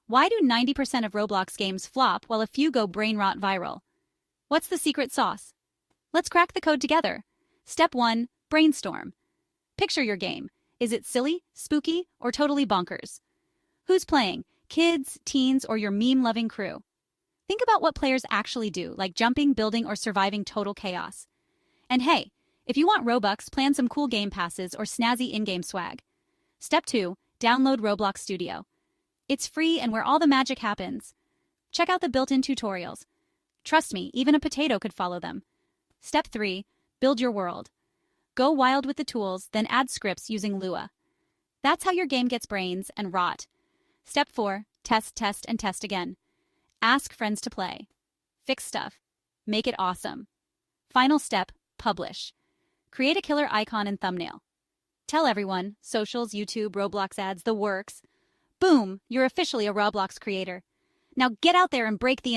Why do 90% of Roblox games flop while a few go brain rot viral? What's the secret sauce? Let's crack the code together. Step 1. Brainstorm. Picture your game. Is it silly, spooky, or totally bonkers? Who's playing? Kids, teens, or your meme-loving crew? Think about what players actually do, like jumping, building, or surviving total chaos. And hey, if you want Robux, plan some cool game passes or snazzy in-game swag. Step 2. Download Roblox Studio. It's free and where all the magic happens. Check out the built-in tutorials. Trust me, even a potato could follow them. Step 3. Build your world. Go wild with the tools, then add scripts using Lua. That's how your game gets brains and rot. Step 4. Test, test, and test again. Ask friends to play. Fix stuff. Make it awesome. Final step. Publish. Create a killer icon and thumbnail. Tell everyone, socials, YouTube, Roblox ads, the works. Boom, you're officially a Roblox creator. Now get out there and break the